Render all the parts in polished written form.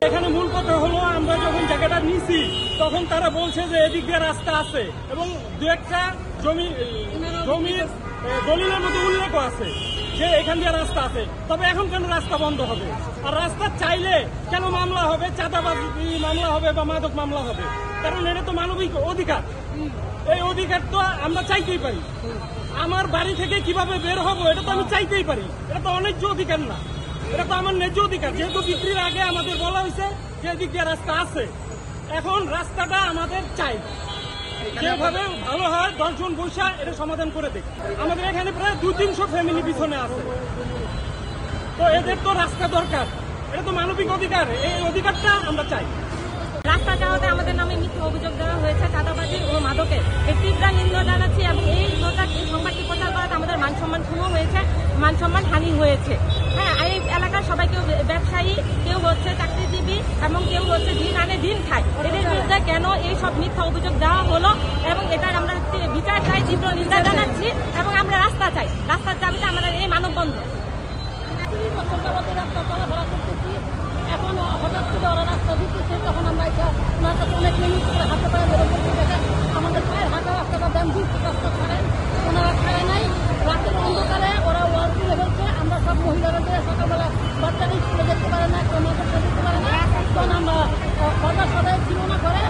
এখানে মূল কথা হলো, আমরা যখন জায়গাটা নিছি তখন তারা বলছে যে এদিক দিয়ে রাস্তা আছে এবং দু একটা জমির দলিলের মধ্যে উল্লেখ আছে যে এখান দিয়ে রাস্তা আছে। তবে এখন কেন রাস্তা বন্ধ হবে? আর রাস্তা চাইলে কেন মামলা হবে, চাঁদাবাজি মামলা হবে বা মাদক মামলা হবে? কারণ এটা তো মানবিক অধিকার। এই অধিকার তো আমরা চাইতেই পারি। আমার বাড়ি থেকে কিভাবে বের হবো এটা তো আমি চাইতেই পারি। এটা তো অন্যায্য অধিকার না, এটা তো আমার ন্যায্য অধিকার। যেহেতু বিক্রির আগে আমাদের বলা হয়েছে যে এদিক দিয়ে রাস্তা আছে, এখন রাস্তাটা আমাদের চাই। যেভাবে ভালো হয় 10 জন বৈশা এটা সমাধান করে দেয়। আমাদের এখানে প্রায় 200-300 ফ্যামিলি পিছনে আছে, তো এদের তো রাস্তা দরকার। এটা তো মানবিক অধিকার, এই অধিকারটা আমরা চাই। রাস্তা চাওয়াতে আমাদের নামে মিথ্যা অভিযোগ দেওয়া হয়েছে চাঁদাবাজি ও মাদকের। এই তীব্র নিন্দা জানাচ্ছি এবং এই সংবাদটি প্রচার করাতে আমাদের মান সম্মান ক্ষুণ্ণ হয়েছে, মান সম্মান হানি হয়েছে। হ্যাঁ, এই এলাকার সবাই কেউ ব্যবসায়ী, কেউ হচ্ছে চাকরিজীবী এবং কেউ হচ্ছে দিন আনে দিন খায়। এদের বিরুদ্ধে কেন এই সব মিথ্যা অভিযোগ দেওয়া হলো এবং এটার আমরা বিচার চাই, তীব্র নিন্দা জানাচ্ছি এবং আমরা রাস্তা চাই। রাস্তার দাবিতে আমাদের এই মানববন্ধন। এখন হঠাৎ করে ওরা রাস্তা দিতেছে, তখন আমরা ওনার কাছে অনেক মিনিট করে হাতে পায়ে ধরে বলতে দেখেন আমাদের পায়ের হাঁটা রাস্তাটা দেন, রাস্তা ছাড়েন। ওনারা ছাড়ে নাই। রাতের অন্ধকারে ওরা ওয়াল তুলে ফেলছে। আমরা সব মহিলারা যে সকালবেলা বাচ্চারা স্কুলে যেতে পারে না, কেউ মাদ্রাসা দিতে পারে না, তখন আমরা সদাই ছিল না করে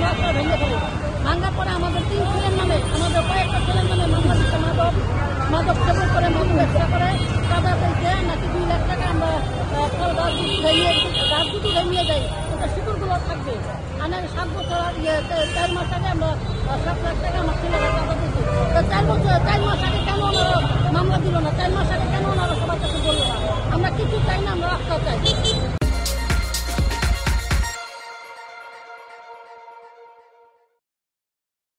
রাস্তা ভেঙে ফেলি। ভাঙার পরে আমাদের 3 ছেলের নামে, আমাদের কয়েকটা ছেলের নামে মামলা দিচ্ছে। মাদক সেবন করে, মাদক ব্যবসা করে, টাকা পেয়েছে নাকি 2 লাখ টাকা। আমরা গাছ দুটো ভেঙে যাই, ওটা শিকড়গুলো থাকবে। মানে 7 বছর 4 মাস আগে আমরা 7 লাখ টাকা আমার ছেলেরা টাকা দিচ্ছি। 4 মাস আগে কেন ওনারা মামলা দিল না? 4 মাস আগে কেন ওনারা